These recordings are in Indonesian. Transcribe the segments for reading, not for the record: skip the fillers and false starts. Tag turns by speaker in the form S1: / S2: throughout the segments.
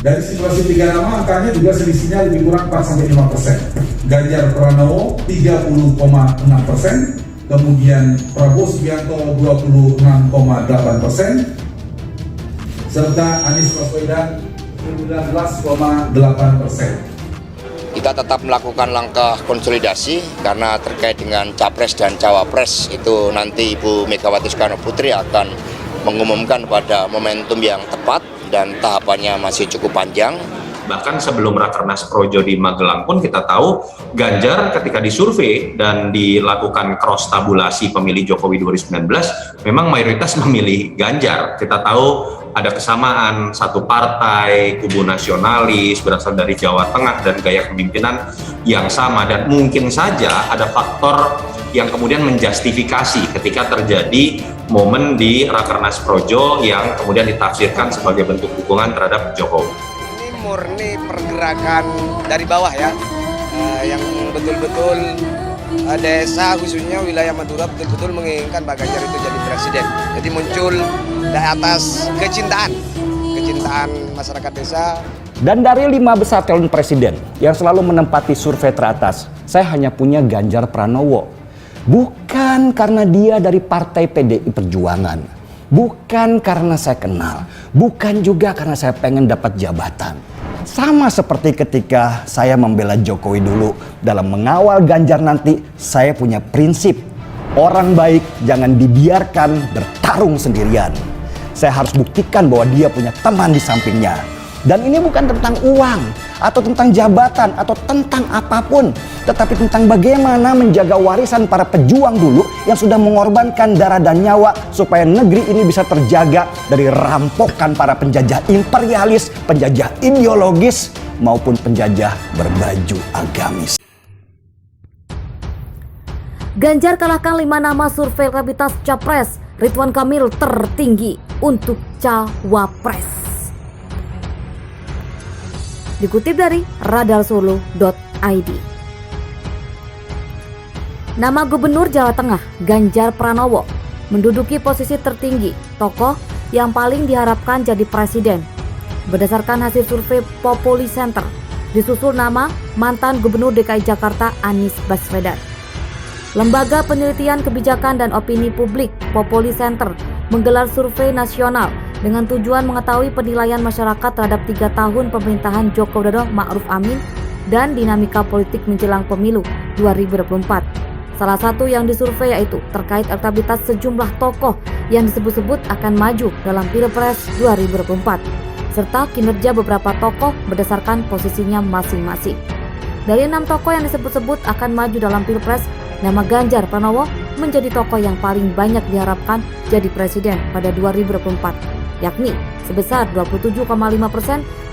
S1: Dari simulasi 3 nama angkanya juga selisihnya lebih kurang 4-5%. Ganjar Pranowo 30,6%, kemudian Prabowo Subianto 26,8%, serta Anies Baswedan 19,8%.
S2: Kita tetap melakukan langkah konsolidasi karena terkait dengan Capres dan Cawapres itu nanti Ibu Megawati Soekarno Putri akan mengumumkan pada momentum yang tepat dan tahapannya masih cukup panjang.
S3: Bahkan sebelum Rakernas Projo di Magelang pun kita tahu Ganjar ketika disurvei dan dilakukan cross tabulasi pemilih Jokowi 2019 memang mayoritas memilih Ganjar. Kita tahu ada kesamaan satu partai, kubu nasionalis berasal dari Jawa Tengah dan gaya kepemimpinan yang sama, dan mungkin saja ada faktor yang kemudian menjustifikasi ketika terjadi momen di Rakernas Projo yang kemudian ditafsirkan sebagai bentuk dukungan terhadap Jokowi.
S2: Murni pergerakan dari bawah ya, yang betul-betul desa khususnya wilayah Madura betul-betul menginginkan Pak Ganjar itu jadi presiden. Jadi muncul dari atas kecintaan masyarakat desa.
S4: Dan dari 5 besar calon presiden yang selalu menempati survei teratas, saya hanya punya Ganjar Pranowo. Bukan karena dia dari partai PDI Perjuangan, bukan karena saya kenal, bukan juga karena saya pengen dapat jabatan. Sama seperti ketika saya membela Jokowi dulu, dalam mengawal Ganjar nanti saya punya prinsip. Orang baik jangan dibiarkan bertarung sendirian. Saya harus buktikan bahwa dia punya teman di sampingnya. Dan ini bukan tentang uang atau tentang jabatan atau tentang apapun, tetapi tentang bagaimana menjaga warisan para pejuang dulu yang sudah mengorbankan darah dan nyawa supaya negeri ini bisa terjaga dari rampokan para penjajah imperialis, penjajah ideologis maupun penjajah berbaju agamis.
S5: Ganjar kalahkan 5 nama survei elektabilitas Capres, Ridwan Kamil tertinggi untuk Cawapres. Dikutip dari radarsolo.id. Nama Gubernur Jawa Tengah, Ganjar Pranowo, menduduki posisi tertinggi, tokoh yang paling diharapkan jadi presiden. Berdasarkan hasil survei Populi Center, disusul nama mantan Gubernur DKI Jakarta Anies Baswedan. Lembaga Penelitian Kebijakan dan Opini Publik Populi Center menggelar survei nasional dengan tujuan mengetahui penilaian masyarakat terhadap 3 tahun pemerintahan Joko Widodo Ma'ruf Amin dan dinamika politik menjelang pemilu 2024. Salah satu yang disurvei yaitu terkait elektabilitas sejumlah tokoh yang disebut-sebut akan maju dalam Pilpres 2024, serta kinerja beberapa tokoh berdasarkan posisinya masing-masing. Dari 6 tokoh yang disebut-sebut akan maju dalam Pilpres, nama Ganjar Pranowo menjadi tokoh yang paling banyak diharapkan jadi presiden pada 2024. Yakni sebesar 27,5%,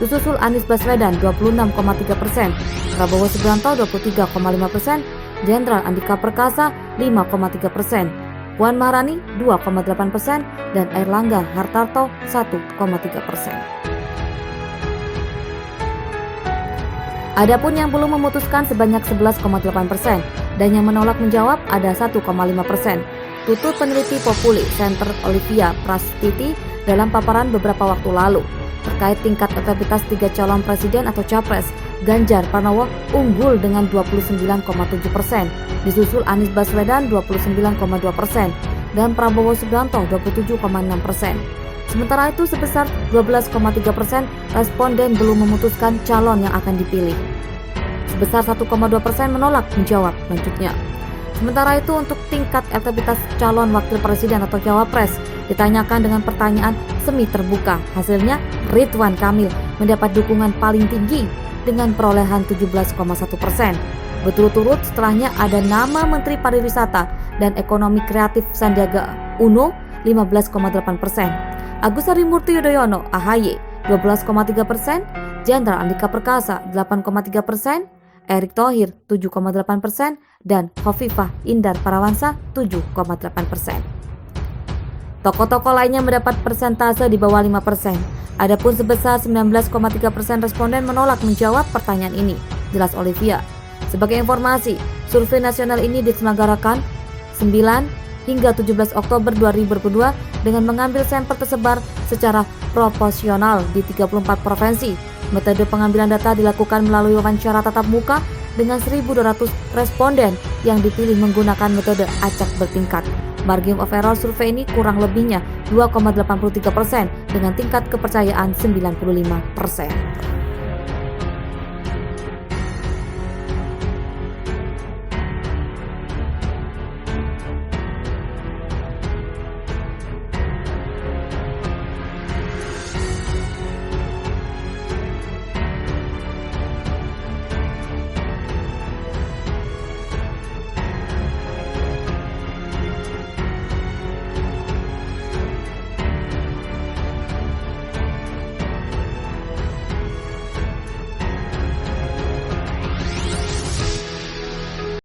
S5: disusul Anies Baswedan 26,3%, Prabowo Subianto 23,5%, Jenderal Andika Perkasa 5,3%, Puan Maharani 2,8%, dan Airlangga Hartarto 1,3%. Adapun yang belum memutuskan sebanyak 11,8% dan yang menolak menjawab ada 1,5%. Tutut peneliti Populi Center Olivia Prastiti dalam paparan beberapa waktu lalu terkait tingkat elektabilitas 3 calon presiden atau capres. Ganjar Pranowo unggul dengan 29,7%, disusul Anies Baswedan 29,2% dan Prabowo Subianto 27,6%. Sementara itu sebesar 12,3% responden belum memutuskan calon yang akan dipilih. Sebesar 1,2% menolak menjawab lanjutnya. Sementara itu untuk tingkat elektabilitas calon wakil presiden atau cawapres ditanyakan dengan pertanyaan semi terbuka. Hasilnya Ridwan Kamil mendapat dukungan paling tinggi dengan perolehan 17,1%. Berturut-turut setelahnya ada nama Menteri Pariwisata dan Ekonomi Kreatif Sandiaga Uno 15,8%, Agus Harimurti Yudhoyono AHY 12,3%, Jenderal Andika Perkasa 8,3%, Erick Thohir 7,8%, dan Khofifah Indar Parawansa 7,8%. Tokoh-tokoh lainnya mendapat persentase di bawah 5%. Adapun sebesar 19,3% responden menolak menjawab pertanyaan ini, jelas Olivia. Sebagai informasi, survei nasional ini diselenggarakan 9 hingga 17 Oktober 2022 dengan mengambil sampel tersebar secara proporsional di 34 provinsi Metode pengambilan data dilakukan melalui wawancara tatap muka dengan 1.200 responden yang dipilih menggunakan metode acak bertingkat. Margin of error survei ini kurang lebihnya 2,83% dengan tingkat kepercayaan 95%.